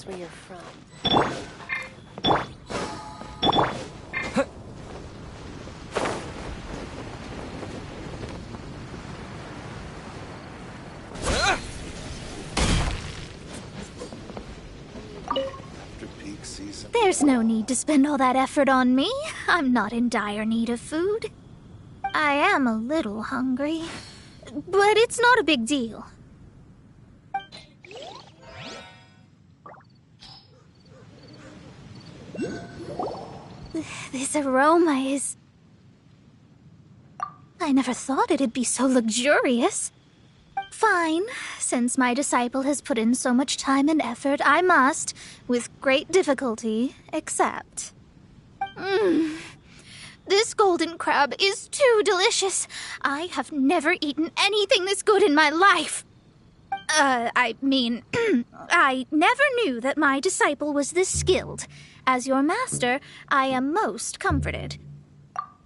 that's where you're from. There's no need to spend all that effort on me. I'm not in dire need of food. I am a little hungry, but it's not a big deal. This aroma is... I never thought it'd be so luxurious. Fine. Since my disciple has put in so much time and effort, I must, with great difficulty, accept. This golden crab is too delicious. I have never eaten anything this good in my life. I never knew that my disciple was this skilled. As your master, I am most comforted.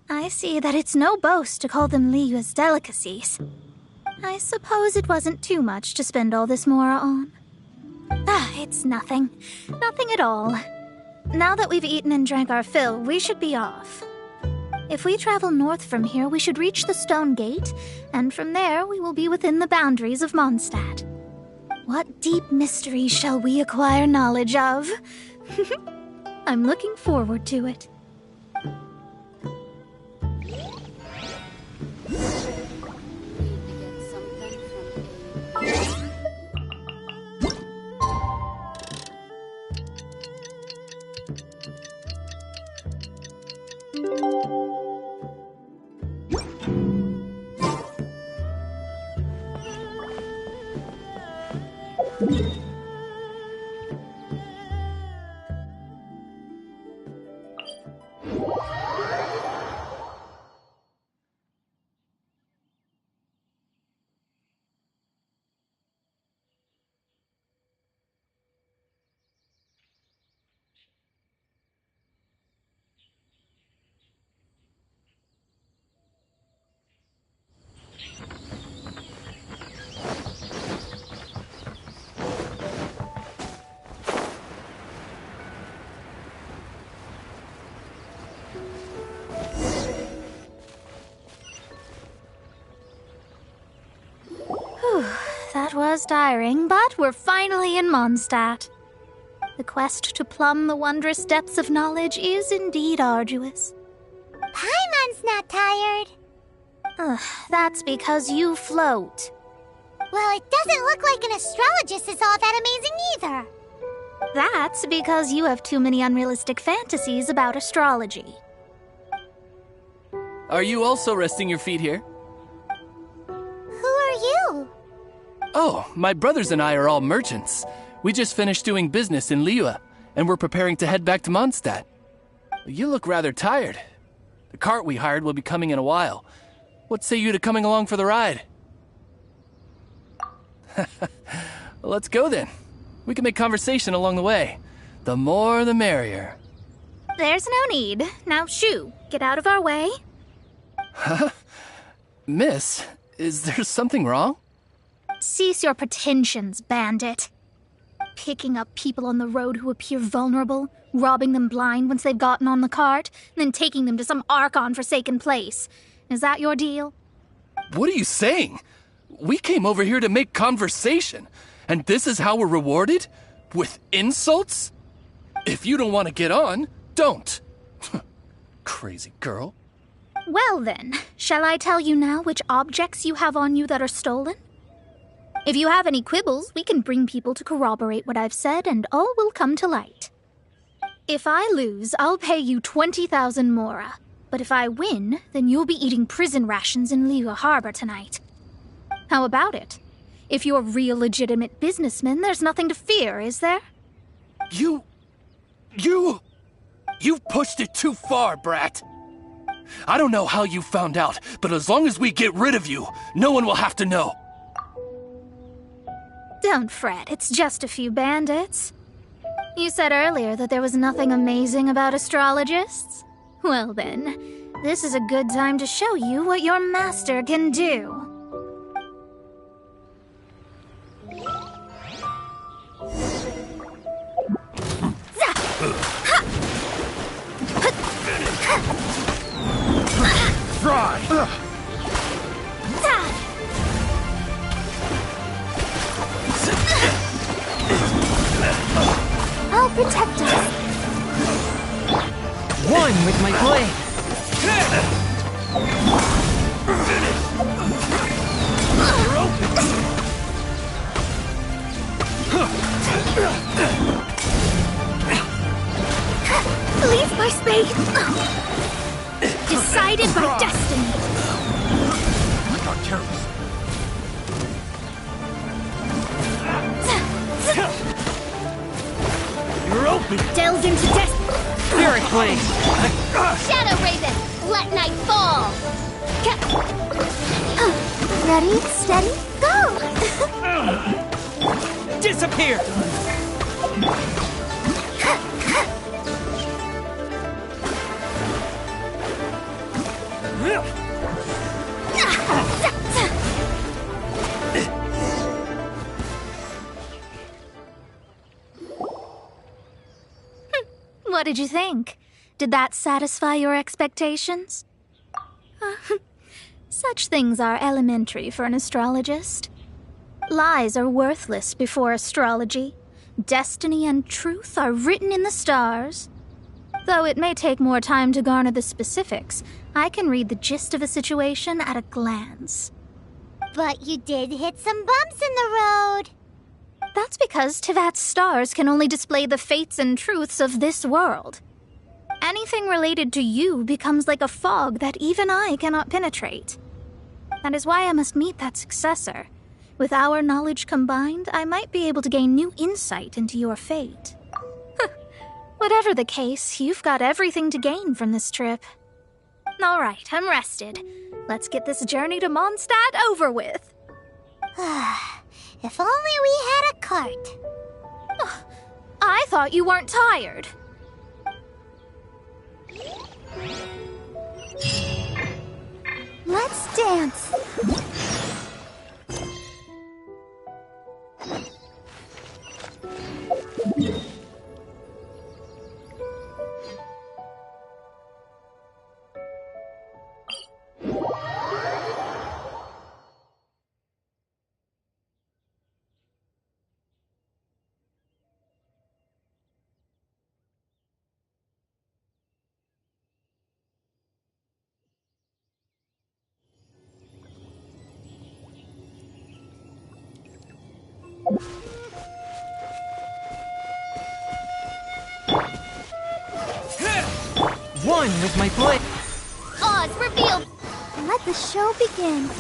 I see that it's no boast to call them Liyue's delicacies. I suppose it wasn't too much to spend all this mora on. It's nothing. Nothing at all. Now that we've eaten and drank our fill, we should be off. If we travel north from here, we should reach the Stone Gate, and from there we will be within the boundaries of Mondstadt. What deep mystery shall we acquire knowledge of? I'm looking forward to it. That was tiring, but we're finally in Mondstadt. The quest to plumb the wondrous depths of knowledge is indeed arduous. Paimon's not tired. That's because you float. Well, it doesn't look like an astrologist is all that amazing either. That's because you have too many unrealistic fantasies about astrology. Are you also resting your feet here? Who are you? Oh, my brothers and I are all merchants. We just finished doing business in Liyue, and we're preparing to head back to Mondstadt. You look rather tired. The cart we hired will be coming in a while. What say you to coming along for the ride? Well, let's go then. We can make conversation along the way. The more the merrier. There's no need. Now shoo, get out of our way. Huh? Miss, is there something wrong? Cease your pretensions, bandit. Picking up people on the road who appear vulnerable, robbing them blind once they've gotten on the cart, and then taking them to some Archon-forsaken place. Is that your deal? What are you saying? We came over here to make conversation, and this is how we're rewarded? With insults? If you don't want to get on, don't. Crazy girl. Well then, shall I tell you now which objects you have on you that are stolen? If you have any quibbles, we can bring people to corroborate what I've said, and all will come to light. If I lose, I'll pay you 20,000 mora. But if I win, then you'll be eating prison rations in Liyue Harbor tonight. How about it? If you're real legitimate businessmen, there's nothing to fear, is there? You've pushed it too far, brat. I don't know how you found out, but as long as we get rid of you, no one will have to know. Don't fret, it's just a few bandits. You said earlier that there was nothing amazing about astrologists? Well then, this is a good time to show you what your master can do. will protect us. One with my blade. You're open. Leave my space. Decided by destiny. Got careless. You're open. Delve into destiny. Spirit blade. Shadow Raven, let night fall! Ready, steady, go! Disappear. What did you think? Did that satisfy your expectations? Such things are elementary for an astrologist. Lies are worthless before astrology. Destiny and truth are written in the stars. Though it may take more time to garner the specifics, I can read the gist of a situation at a glance. But you did hit some bumps in the road. That's because Tevat's stars can only display the fates and truths of this world. Anything related to you becomes like a fog that even I cannot penetrate. That is why I must meet that successor. With our knowledge combined, I might be able to gain new insight into your fate. Whatever the case, you've got everything to gain from this trip. All right, I'm rested. Let's get this journey to Mondstadt over with. If only we had a cart. I thought you weren't tired. Let's dance. One with my blade. Oz revealed. Let the show begin.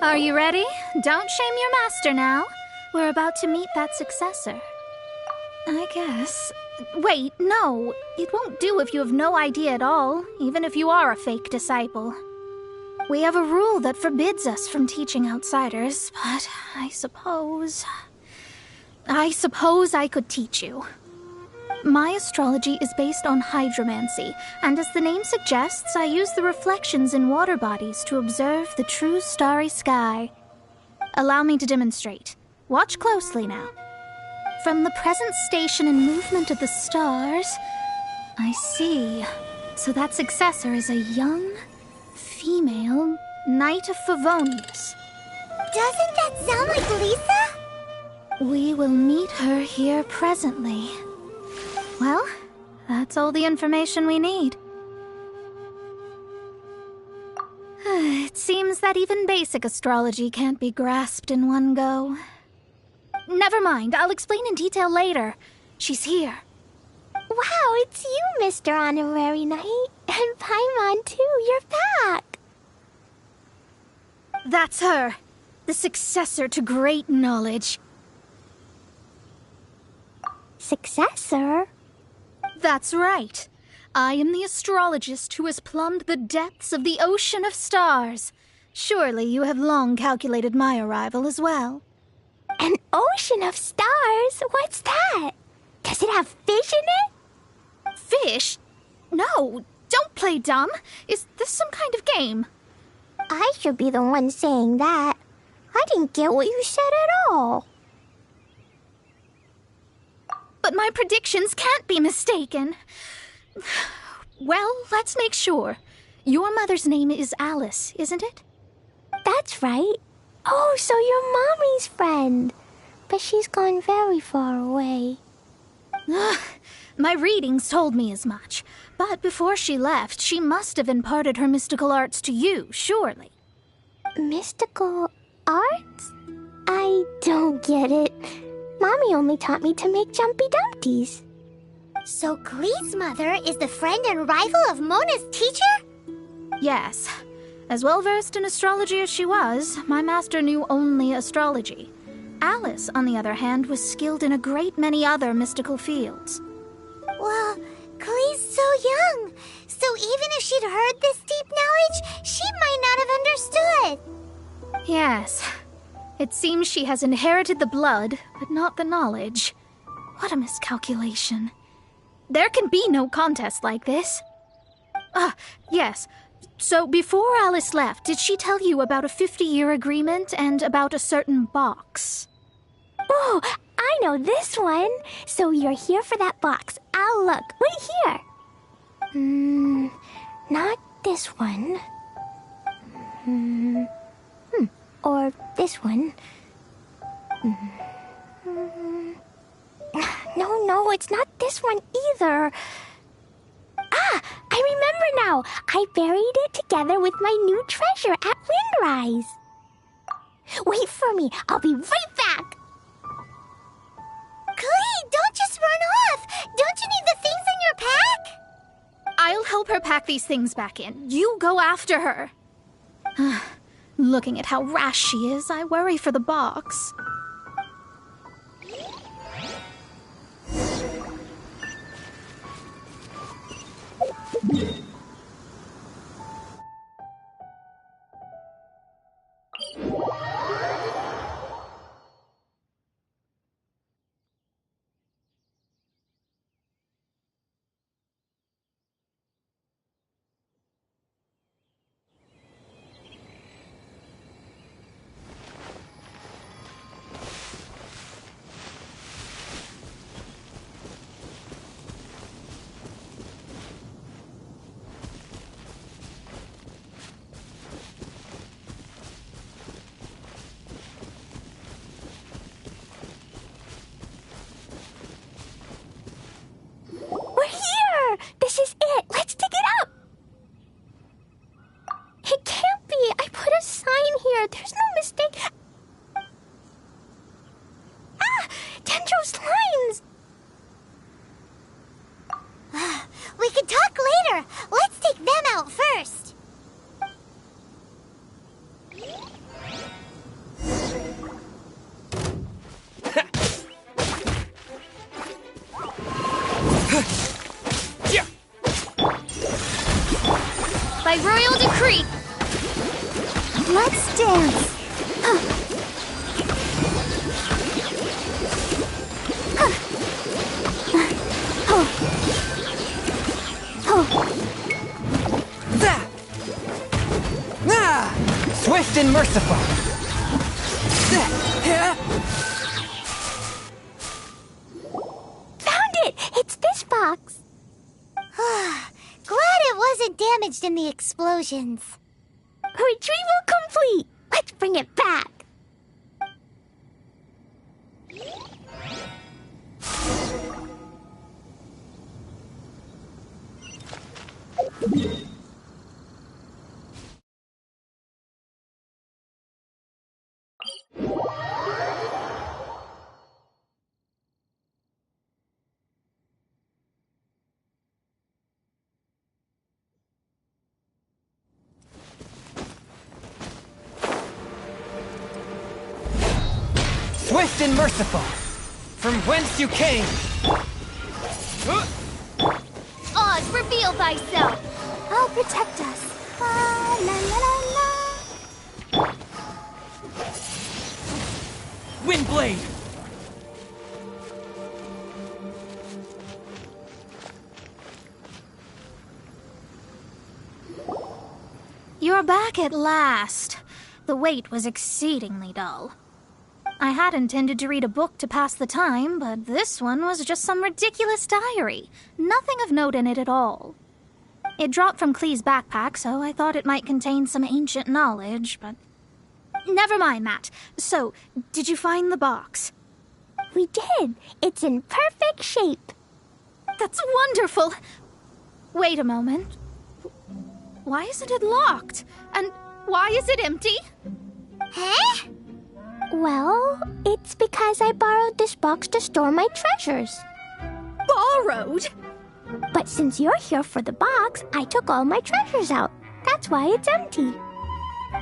Are you ready? Don't shame your master now. We're about to meet that successor. I guess. Wait, no. It won't do if you have no idea at all, even if you are a fake disciple. We have a rule that forbids us from teaching outsiders, but I suppose I could teach you. My astrology is based on hydromancy, and as the name suggests, I use the reflections in water bodies to observe the true starry sky. Allow me to demonstrate. Watch closely now. From the present station and movement of the stars, I see. So that successor is a young, female Knight of Favonius. Doesn't that sound like Lisa? We will meet her here presently. Well, that's all the information we need. It seems that even basic astrology can't be grasped in one go. Never mind, I'll explain in detail later. She's here. Wow, it's you, Mr. Honorary Knight. And Paimon, too, you're back. That's her, the successor to great knowledge. Successor? That's right. I am the astrologist who has plumbed the depths of the ocean of stars. Surely you have long calculated my arrival as well. An ocean of stars? What's that? Does it have fish in it? Fish? No, don't play dumb. Is this some kind of game? I should be the one saying that. I didn't get what you said at all. but my predictions can't be mistaken. Well, let's make sure. Your mother's name is Alice, isn't it? That's right. Oh, so you're Mommy's friend. But she's gone very far away. My readings told me as much. But before she left, she must have imparted her mystical arts to you, surely. Mystical arts? I don't get it. Mommy only taught me to make Jumpy Dumpties. So Glee's mother is the friend and rival of Mona's teacher? Yes. As well-versed in astrology as she was, my master knew only astrology. Alice, on the other hand, was skilled in a great many other mystical fields. Well, Glee's so young. So even if she'd heard this deep knowledge, she might not have understood. Yes. It seems she has inherited the blood, but not the knowledge. What a miscalculation. There can be no contest like this. Yes. So before Alice left, did she tell you about a 50-year agreement and about a certain box? Oh, I know this one. So you're here for that box. I'll look. Wait here. Not this one. Or this one. No, it's not this one either. Ah, I remember now. I buried it together with my new treasure at Windrise. Wait for me. I'll be right back. Glee, don't just run off. Don't you need the things in your pack? I'll help her pack these things back in. You go after her. Looking at how rash she is, I worry for the box. We're here! This is it! Let's dig it up! It can't be! I put a sign here! There's no mistake! Ah! Dendro slimes! We can talk later. Let's take them out first. By royal decree! Let's dance. That! Swift and merciful! Found it! It's this box! Glad it wasn't damaged in the explosions. Retrieval complete! Let's bring it back! Swift and merciful! From whence you came! Oz, reveal thyself. I'll protect us. La la la la. Windblade! You're back at last. The wait was exceedingly dull. I had intended to read a book to pass the time, but this one was just some ridiculous diary. Nothing of note in it at all. It dropped from Clee's backpack, so I thought it might contain some ancient knowledge, but... Never mind that. So, did you find the box? We did. It's in perfect shape. That's wonderful! Wait a moment. Why isn't it locked? And why is it empty? Huh? Well, it's because I borrowed this box to store my treasures. Borrowed? But since you're here for the box, I took all my treasures out. That's why it's empty.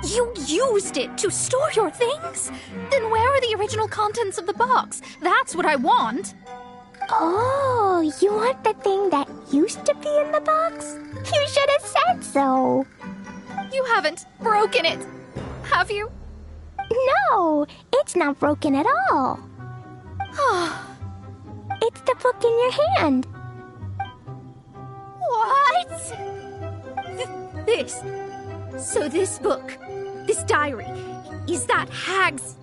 You used it to store your things? Then where are the original contents of the box? That's what I want. Oh, you want the thing that used to be in the box? You should have said so. You haven't broken it, have you? No, it's not broken at all. It's the book in your hand. What? This. So this book, this diary, is that Hag's...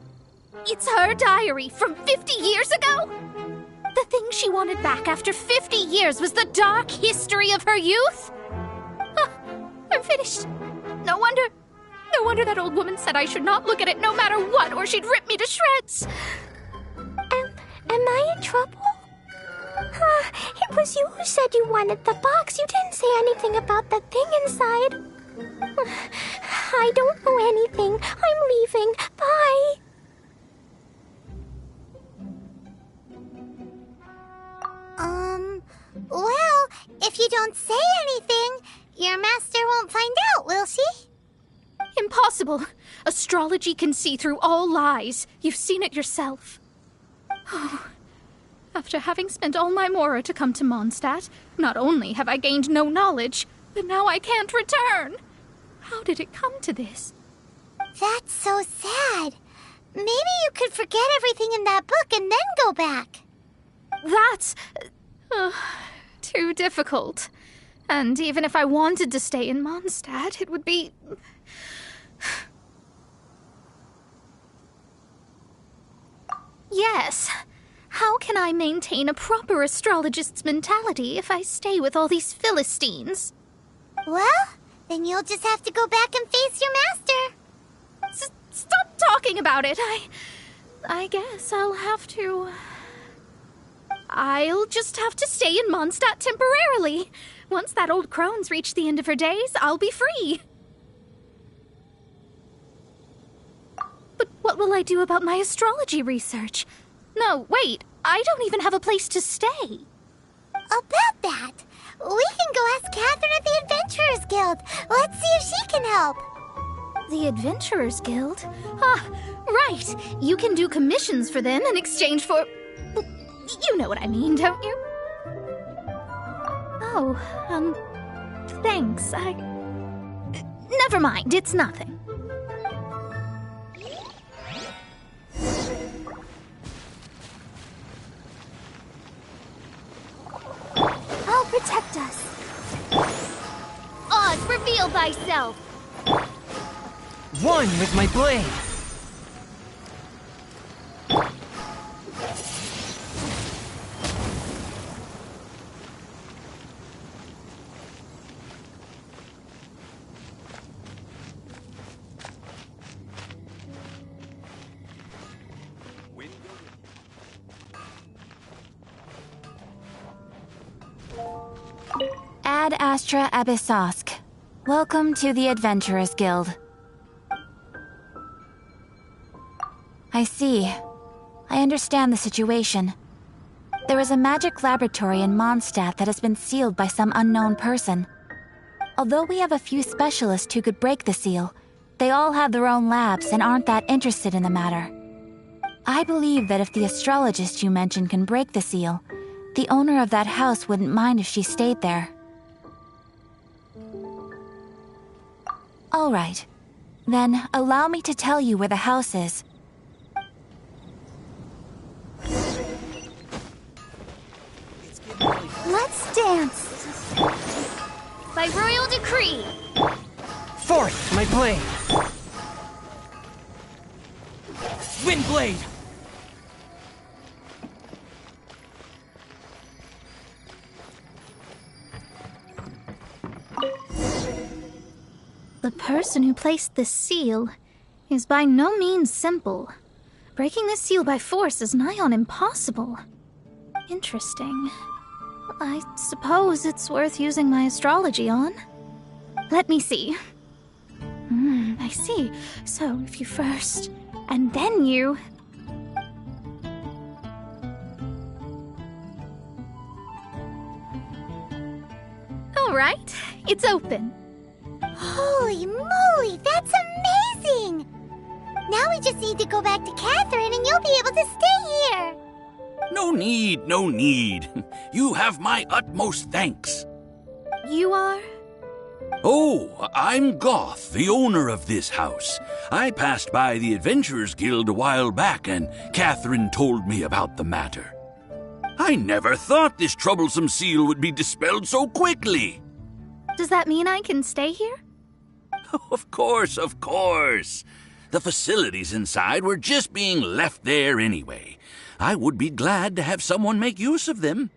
It's her diary from 50 years ago? The thing she wanted back after 50 years was the dark history of her youth? I'm finished. No wonder that old woman said I should not look at it no matter what, or she'd rip me to shreds. Am I in trouble? It was you who said you wanted the box. You didn't say anything about the thing inside. I don't know anything. I'm leaving. Bye. Well, if you don't say anything, your master won't find out, will she? Impossible. Astrology can see through all lies. You've seen it yourself. After having spent all my mora to come to Mondstadt, not only have I gained no knowledge, but now I can't return. How did it come to this? That's so sad. Maybe you could forget everything in that book and then go back. That's... too difficult. And even if I wanted to stay in Mondstadt, it would be... Yes. How can I maintain a proper astrologist's mentality if I stay with all these Philistines? Well, then you'll just have to go back and face your master. Stop talking about it. I guess I'll have to... I'll just have to stay in Mondstadt temporarily. Once that old crone's reached the end of her days, I'll be free. But what will I do about my astrology research? No, wait, I don't even have a place to stay. About that, we can go ask Catherine at the Adventurers Guild. Let's see if she can help. The Adventurers Guild? Ah, right. You can do commissions for them in exchange for... You know what I mean, don't you? Oh, thanks. Never mind, it's nothing. I'll protect us. Oz, reveal thyself. One with my blade. Ad Astra Abyssosk. Welcome to the Adventurers Guild. I see. I understand the situation. There is a magic laboratory in Mondstadt that has been sealed by some unknown person. Although we have a few specialists who could break the seal, they all have their own labs and aren't that interested in the matter. I believe that if the astrologist you mentioned can break the seal, the owner of that house wouldn't mind if she stayed there. All right. Then allow me to tell you where the house is. Let's dance. By royal decree. Forth, my blade. Wind blade. The person who placed this seal is by no means simple. Breaking this seal by force is nigh on impossible. Interesting. I suppose it's worth using my astrology on. Let me see. I see. So if you first, and then you... All right, it's open. Holy moly, that's amazing! Now we just need to go back to Catherine and you'll be able to stay here. No need, no need. You have my utmost thanks. You are? Oh, I'm Goth, the owner of this house. I passed by the Adventurers Guild a while back and Catherine told me about the matter. I never thought this troublesome seal would be dispelled so quickly. Does that mean I can stay here? Of course, of course. The facilities inside were just being left there anyway. I would be glad to have someone make use of them.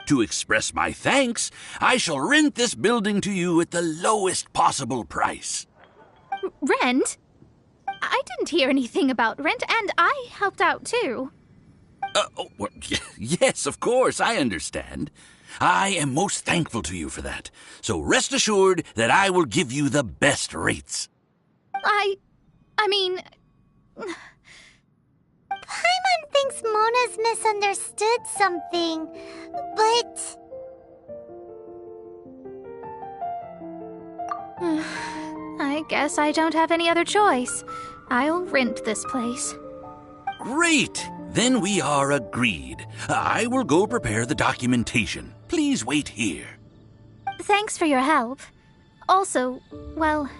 To express my thanks, I shall rent this building to you at the lowest possible price. Rent? I didn't hear anything about rent, and I helped out too. Well, yes, of course, I understand. I am most thankful to you for that. So rest assured that I will give you the best rates. I mean... Paimon thinks Mona's misunderstood something, but... I guess I don't have any other choice. I'll rent this place. Great! Then we are agreed. I will go prepare the documentation. Please wait here. Thanks for your help. Also, well,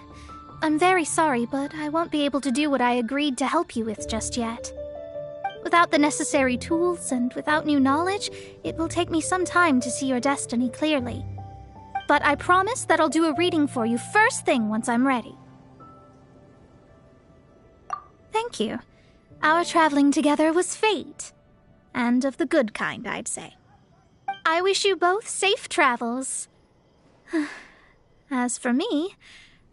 I'm very sorry, but I won't be able to do what I agreed to help you with just yet. Without the necessary tools and without new knowledge, it will take me some time to see your destiny clearly. But I promise that I'll do a reading for you first thing once I'm ready. Thank you. Our traveling together was fate. And of the good kind, I'd say. I wish you both safe travels. As for me,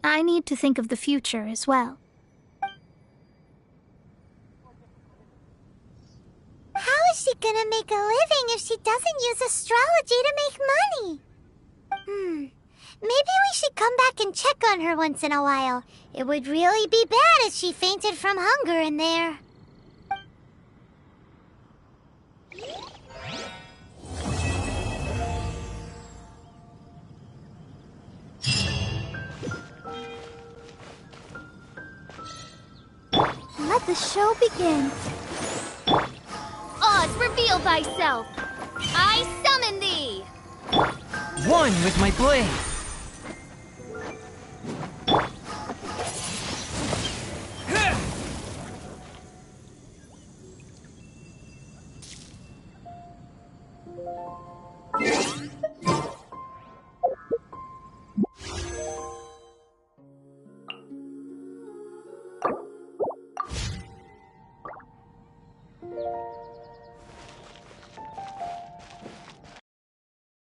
I need to think of the future as well. How is she gonna make a living if she doesn't use astrology to make money? Maybe we should come back and check on her once in a while. It would really be bad if she fainted from hunger in there. Let the show begin. Oz, reveal thyself! I summon thee! One with my blade.